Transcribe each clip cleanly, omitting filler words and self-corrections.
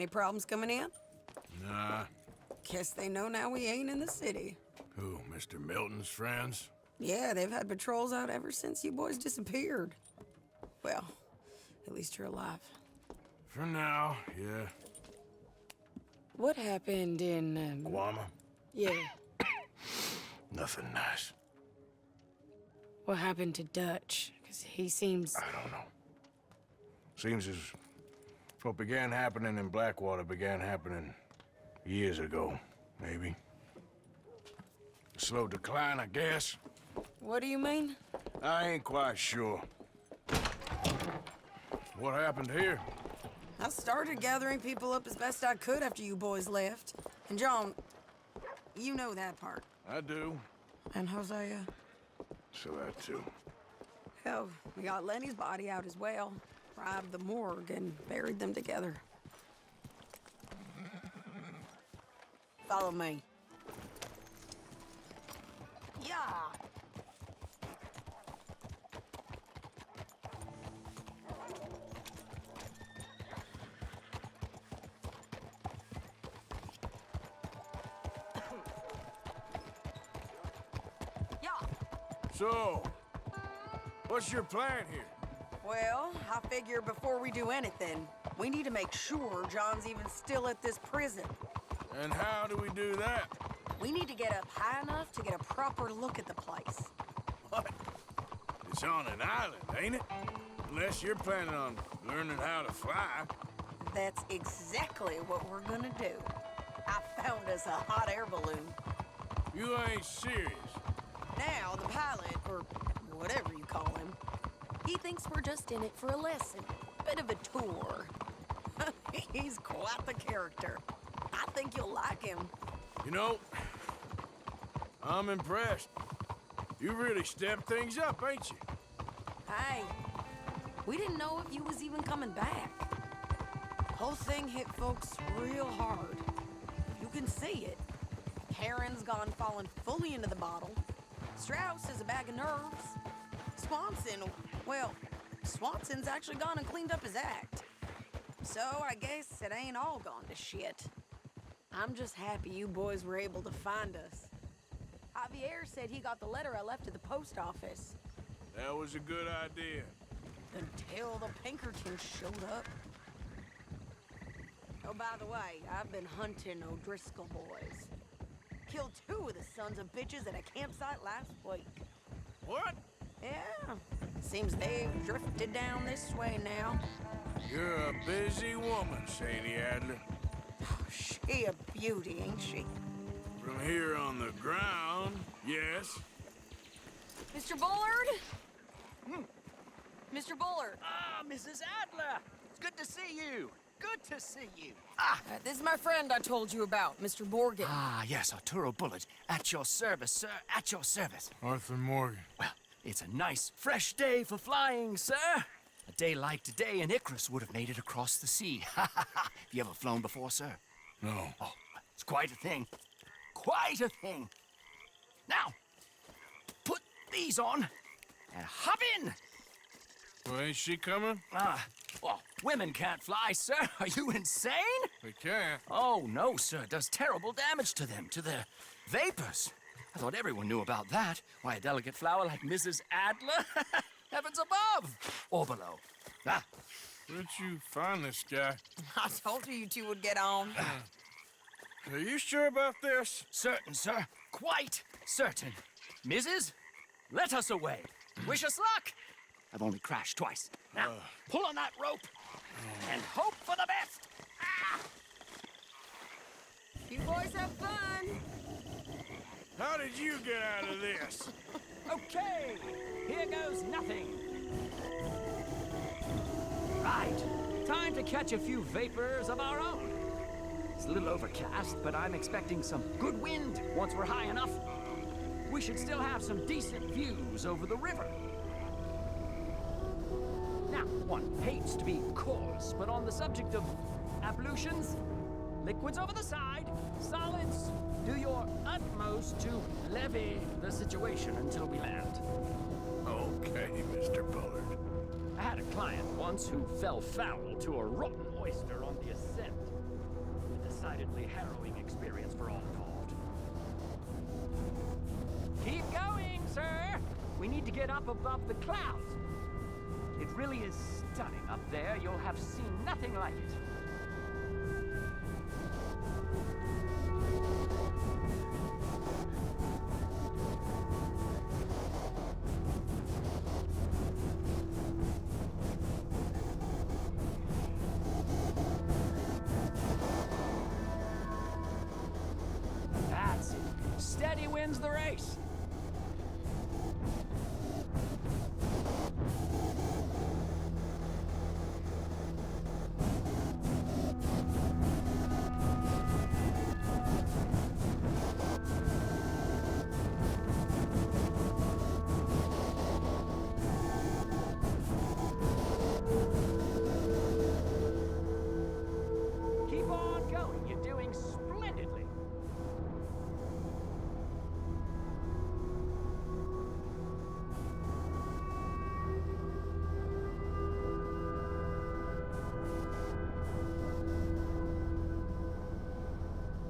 Any problems coming in? Nah. Guess they know now we ain't in the city. Who, Mr. Milton's friends? Yeah, they've had patrols out ever since you boys disappeared. Well, at least you're alive. For now, yeah. What happened in, Guama? Yeah. Nothing nice. What happened to Dutch? Because he seems... I don't know. Seems as what began happening in Blackwater began happening years ago, maybe. A slow decline, I guess. What do you mean? I ain't quite sure. What happened here? I started gathering people up as best I could after you boys left. And John, you know that part. I do. And Hosea? So that too. Hell, we got Lenny's body out as well. Robbed the morgue and buried them together. Follow me. Yeah. So, what's your plan here? Well, I figure before we do anything, we need to make sure John's even still at this prison. And how do we do that? We need to get up high enough to get a proper look at the place. What? It's on an island, ain't it? Unless you're planning on learning how to fly. That's exactly what we're gonna do. I found us a hot air balloon. You ain't serious. Now, the pilot, or whatever you call him, he thinks we're just in it for a lesson. Bit of a tour. He's quite the character. I think you'll like him. You know, I'm impressed. You really stepped things up, ain't you? Hey, we didn't know if you was even coming back. Whole thing hit folks real hard. You can see it. Karen's gone falling fully into the bottle. Strauss is a bag of nerves. Swanson's actually gone and cleaned up his act. So I guess it ain't all gone to shit. I'm just happy you boys were able to find us. Javier said he got the letter I left at the post office. That was a good idea. Until the Pinkertons showed up. Oh, by the way, I've been hunting O'Driscoll boys. Killed 2 of the sons of bitches at a campsite last week. What? Yeah, seems they've drifted down this way now. You're a busy woman, Sadie Adler. Oh, she a beauty, ain't she? From here on the ground, yes. Mr. Bullard? Mr. Bullard. Ah, Mrs. Adler! It's good to see you. Good to see you. This is my friend I told you about, Mr. Morgan. Ah, yes, Arturo Bullard. At your service, sir. At your service. Arthur Morgan. Well, it's a nice, fresh day for flying, sir. A day like today, an Icarus would have made it across the sea. Have you ever flown before, sir? No. Oh, it's quite a thing. Quite a thing. Now, put these on and hop in. Well, ain't she coming? Well, women can't fly, sir. Are you insane? We can't. Oh, no, sir. It does terrible damage to them, to their vapors. I thought everyone knew about that. Why, a delicate flower like Mrs. Adler? Heavens above! Or below. Ah, Where'd you find this guy? I told you two would get on. Are you sure about this? certain, sir. Quite certain. Mrs., let us away. Wish us luck. I've only crashed twice. Now, pull on that rope and hope for the best. Ah! You boys have fun. How did you get out of this? Okay, here goes nothing. Right, time to catch a few vapors of our own. It's a little overcast, but I'm expecting some good wind once we're high enough. We should still have some decent views over the river. Now, one hates to be coarse, but on the subject of ablutions, liquids over the side, solids, do your utmost to levy the situation until we land. Okay, Mr. Bullard. I had a client once who fell foul to a rotten oyster on the ascent. decidedly harrowing experience for all involved. Keep going, sir! We need to get up above the clouds. It really is stunning up there. You'll have seen nothing like it. That's it. Steady wins the race. Keep on going. You're doing splendidly.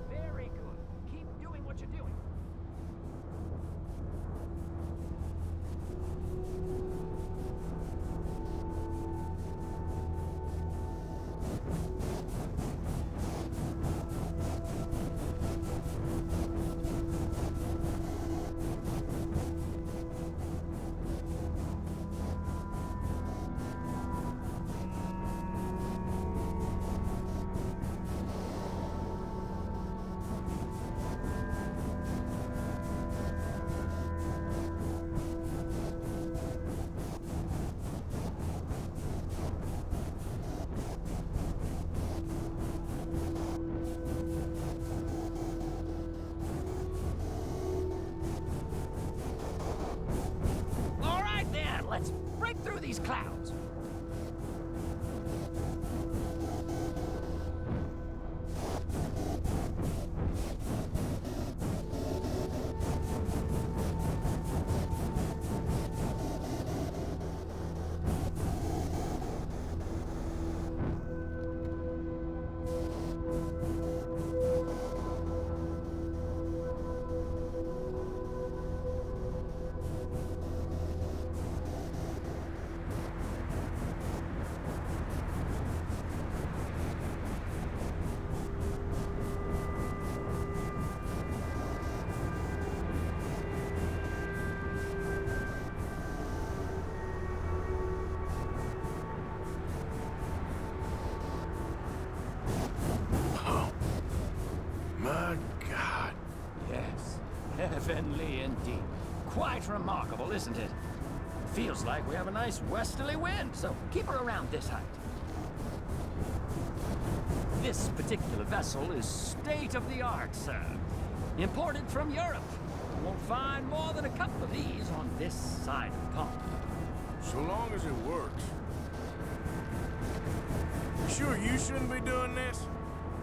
Very good. Keep doing what you're doing. All right then, let's break through these clouds. My God. Yes, heavenly indeed. Quite remarkable, isn't it? Feels like we have a nice westerly wind, so keep her around this height. This particular vessel is state-of-the-art, sir. Imported from Europe. You won't find more than a couple of these on this side of the pond. So long as it works. You sure you shouldn't be doing this?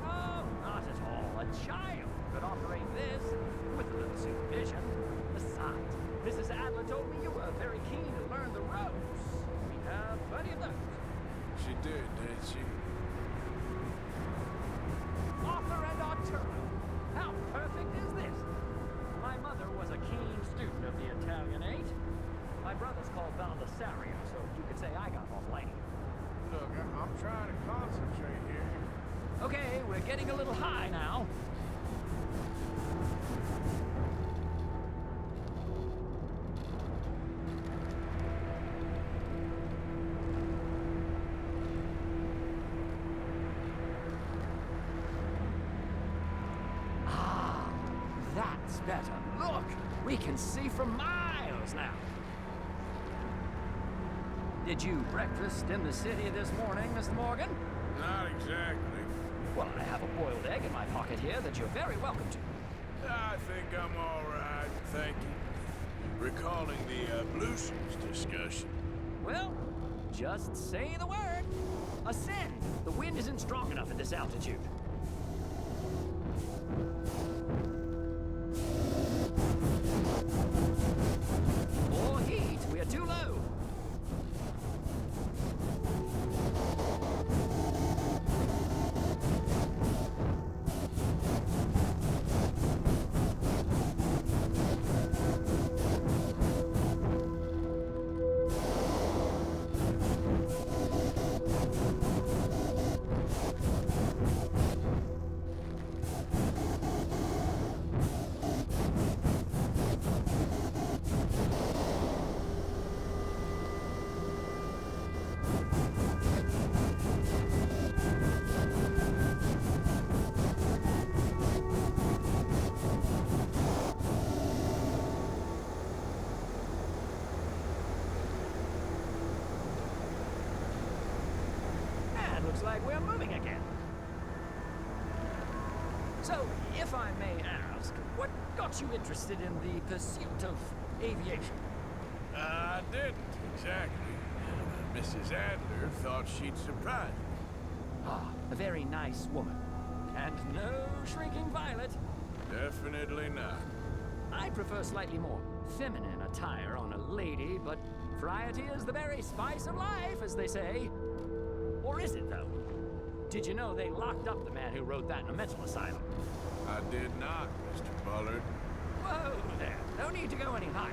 Oh, not at all. A child could operate this with a little supervision. Besides, Mrs. Adler told me you were very keen to learn the ropes. We have plenty of those. She did she? Arthur and Arturo. How perfect is this? My mother was a keen student of the Italian age. My brother's called Baldassarre, so you could say I got off light. Look, I'm trying to concentrate here. Okay, we're getting a little high now. That's better. Look, we can see for miles now. Did you breakfast in the city this morning, Mr. Morgan? Not exactly. Well, I have a boiled egg in my pocket here that you're very welcome to. I think I'm all right, thank you. Recalling the ablutions discussion. Well, just say the word. Ascend. The wind isn't strong enough at this altitude. More heat. We are too low. looks like we're moving again. So, if I may ask, what got you interested in the pursuit of aviation? I didn't, exactly. Mrs. Adler thought she'd surprise me. Ah, a very nice woman. And no shrinking violet. Definitely not. I prefer slightly more feminine attire on a lady, but variety is the very spice of life, as they say. Or is it, though? Did you know they locked up the man who wrote that in a mental asylum? I did not, Mr. Bullard. Whoa there. No need to go any higher.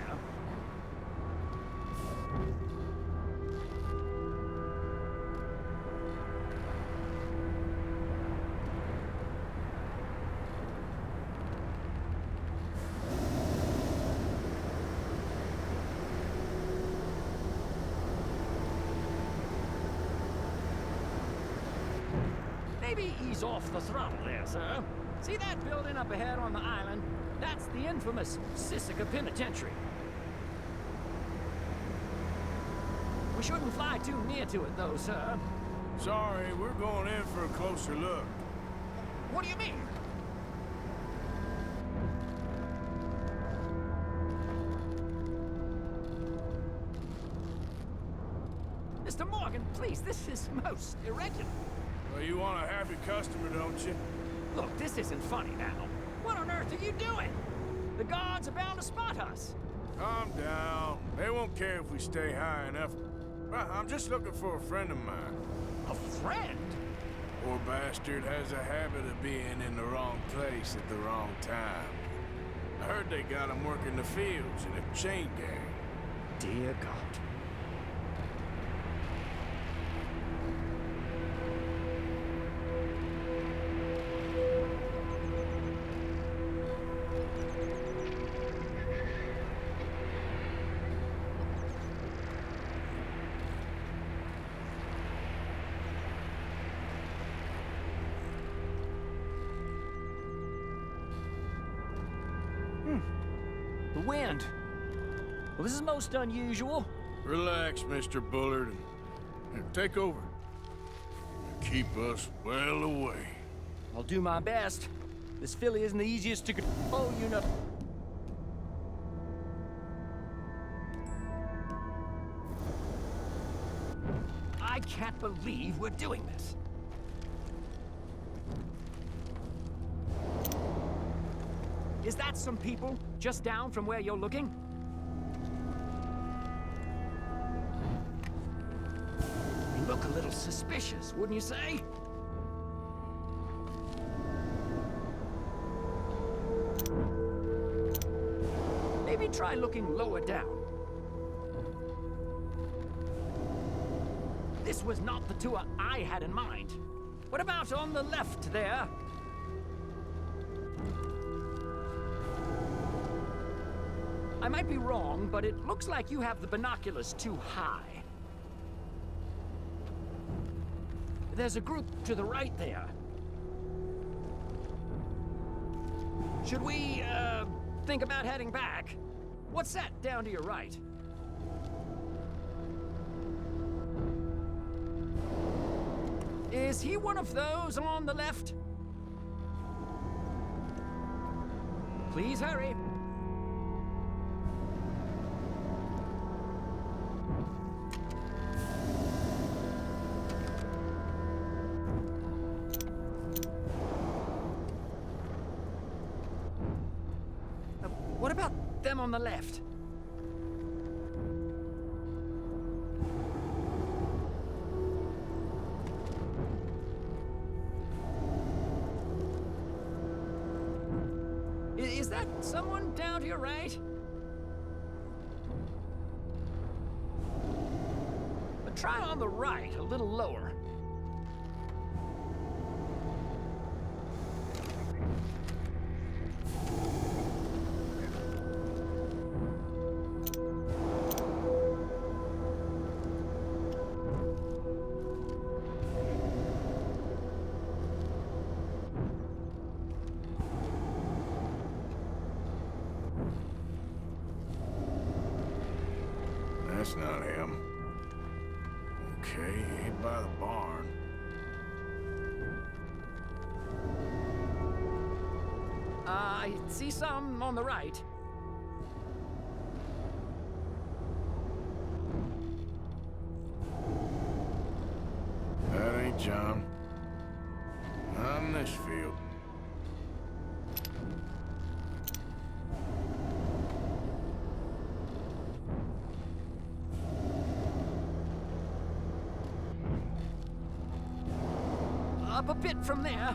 Maybe ease off the throttle there, sir. See that building up ahead on the island? That's the infamous Sisika Penitentiary. We shouldn't fly too near to it, though, sir. Sorry, we're going in for a closer look. What do you mean? Mr. Morgan, please, this is most irregular. Well, you want a happy customer, don't you? Look, this isn't funny now. What on earth are you doing? The guards are bound to spot us. Calm down. They won't care if we stay high enough. I'm just looking for a friend of mine. A friend? Poor bastard has a habit of being in the wrong place at the wrong time. I heard they got him working the fields in a chain gang. Dear God. The wind. Well, this is most unusual. Relax, Mr. Bullard. Here, take over. Keep us well away. I'll do my best. This filly isn't the easiest to control, you know. I can't believe we're doing this. Is that some people just down from where you're looking? They look a little suspicious, wouldn't you say? Maybe try looking lower down. This was not the tour I had in mind. What about on the left there? I might be wrong, but it looks like you have the binoculars too high. There's a group to the right there. Should we, think about heading back? What's that down to your right? Is he one of those on the left? Please hurry. What about them on the left? Is that someone down to your right? But try on the right, a little lower. That's not him. Okay, ain't by the barn. I see some on the right. That ain't John. Not in this field. Up a bit from there.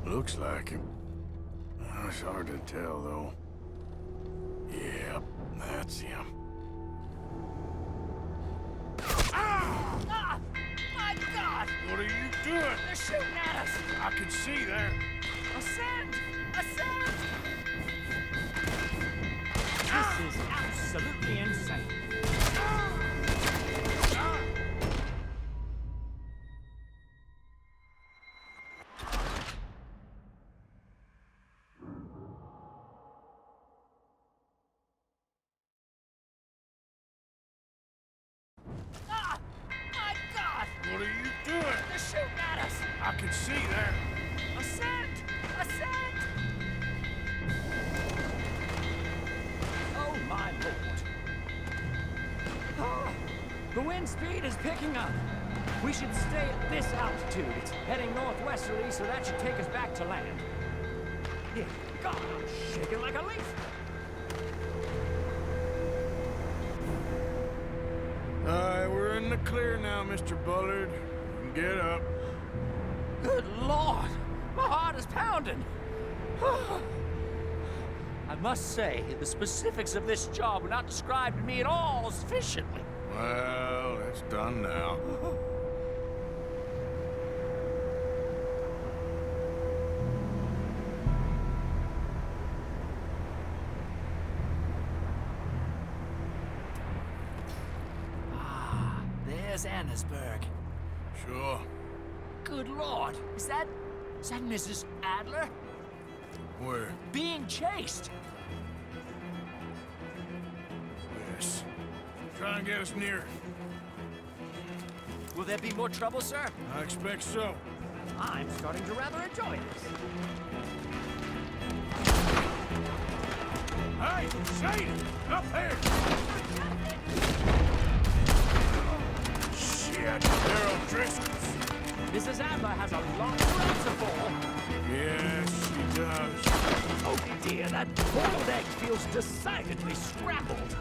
Looks like him. It's hard to tell, though. Yep, that's him. Ah! My God! What are you doing? They're shooting at us! I can see there. Ascend! Ascend! This is absolutely insane. Ah! My God! What are you doing? They're shooting at us! I can see there. Ascend! Ascend! Oh, my Lord. Ah, the wind speed is picking up. We should stay at this altitude. It's heading northwesterly, so that should take us back to land. Yeah, God, I'm shaking like a leaf. Alright, we're in the clear now, Mr. Bullard. You can get up. Good Lord! My heart is pounding! I must say, the specifics of this job were not described to me at all sufficiently. Well, it's done now. Ah, there's Annesburg. Sure. Good Lord, is that Mrs. Adler? Where? Being chased! Yes. Try and get us near. Will there be more trouble, sir? I expect so. I'm starting to rather enjoy this. Hey, Sadie! Up here! Shit, they're O'Driscoll's. Mrs. Adler has a long to answer for. Yes, she does. Oh dear, that boiled egg feels decidedly scrambled.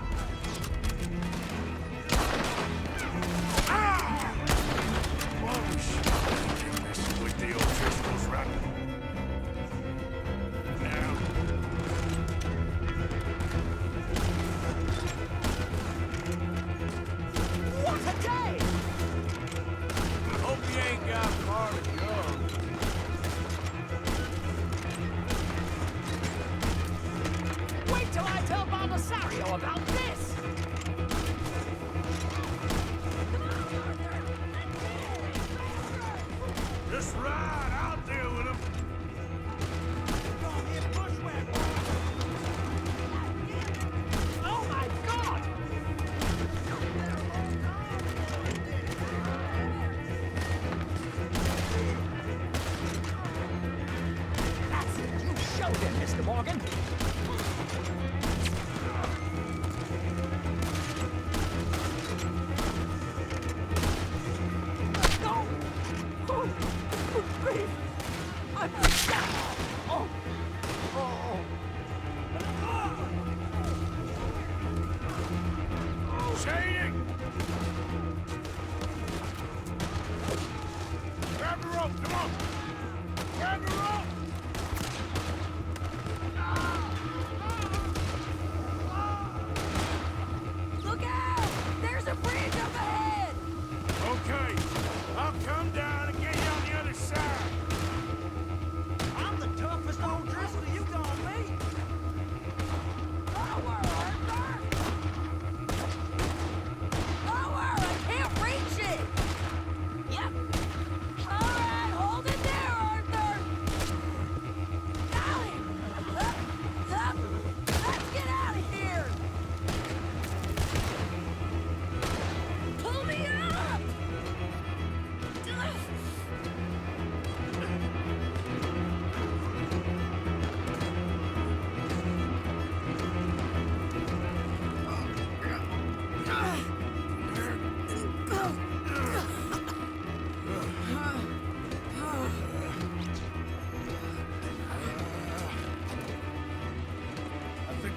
Ah! Whoa, shit. You're messing with the O'Driscolls, right? Now. What a day! Hope you ain't got far to go. Wait till I tell Baldasario about this! Just ride, I'll deal with him. Oh my God! That's it, you showed him, Mr. Morgan. No! Oh, good grief! I'm down! Oh! Oh! Sadie! Grab the rope, come on! Grab the rope!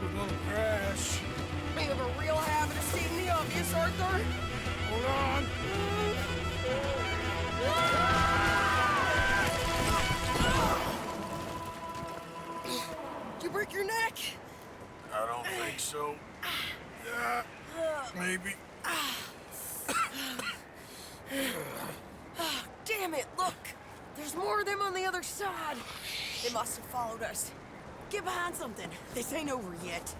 We're gonna crash. We have a real habit of seeing the obvious, Arthur. Hold on. Did you break your neck? I don't think so. Maybe. Damn it, look! There's more of them on the other side. They must have followed us. Get behind something. This ain't over yet.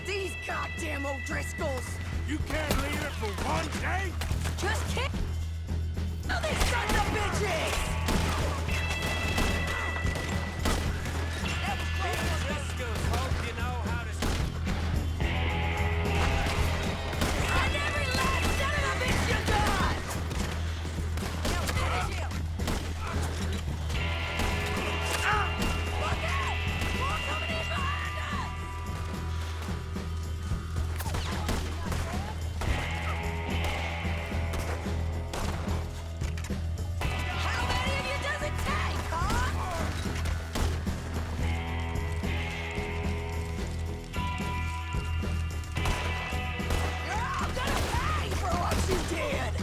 These goddamn O'Driscolls! You can't leave it for one day? Just kill these sons of bitches! Send every last son of a bitch you got! Now finish him! Look out! More coming in behind us! How many of you does it take, huh? You're all gonna pay for what you did!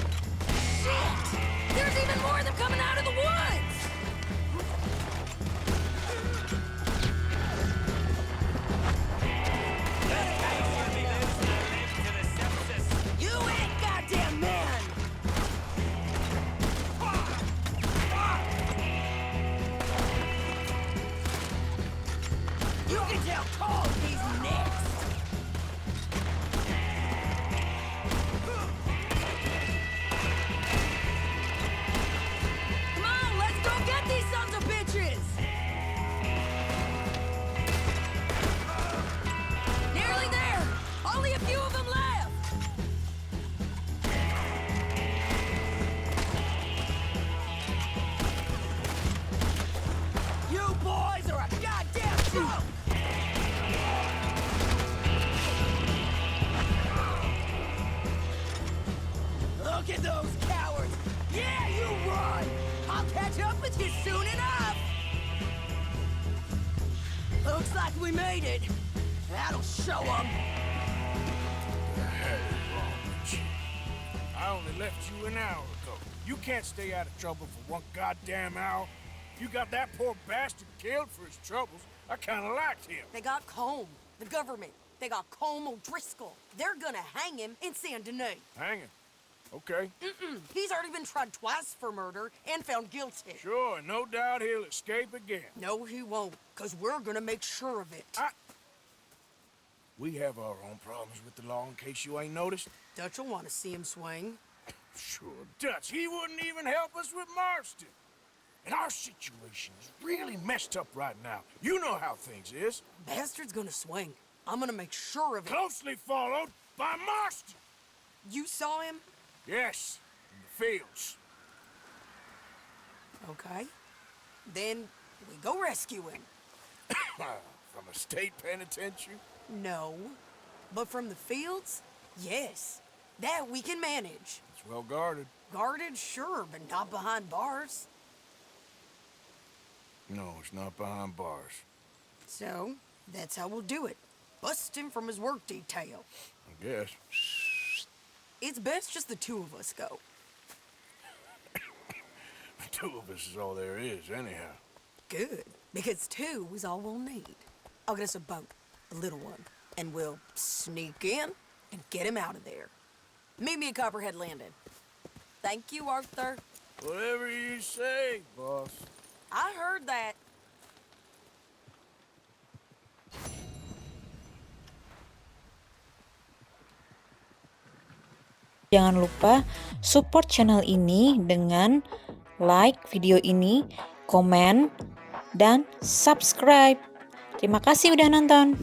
Shit! There's even more of them coming out of the woods! You ain't goddamn men! You can tell Cole he's next! Come on, let's go get these sons of bitches! Nearly there! Only a few of them left! You boys are a goddamn joke! Look at those cowards! Yeah, you run! I'll catch up with you soon enough! Looks like we made it. That'll show them. The hell is wrong with you? I only left you an hour ago. You can't stay out of trouble for one goddamn hour. You got that poor bastard killed for his troubles. I kinda liked him. They got Combe, the government. They got Combe O'Driscoll. They're gonna hang him in Saint Denis. Hanging. Okay. He's already been tried twice for murder and found guilty. Sure, no doubt he'll escape again. No, he won't, because we're gonna make sure of it. We have our own problems with the law in case you ain't noticed. Dutch will want to see him swing. Sure, Dutch, he wouldn't even help us with Marston. And our situation is really messed up right now. You know how things is. Bastard's gonna swing. I'm gonna make sure of it. Closely followed by Marston. You saw him? Yes, in the fields. Okay. Then we go rescue him. From a state penitentiary? No. But from the fields? Yes. That we can manage. It's well guarded. Guarded, sure, but not behind bars. No, it's not behind bars. So, that's how we'll do it. Bust him from his work detail. I guess. It's best just the two of us go. The two of us is all there is, anyhow. Good, because two is all we'll need. I'll get us a boat, a little one, and we'll sneak in and get him out of there. Meet me at Copperhead Landing. Thank you, Arthur. Whatever you say, boss. I heard that. Jangan lupa support channel ini dengan like video ini, komen, dan subscribe. Terima kasih udah nonton.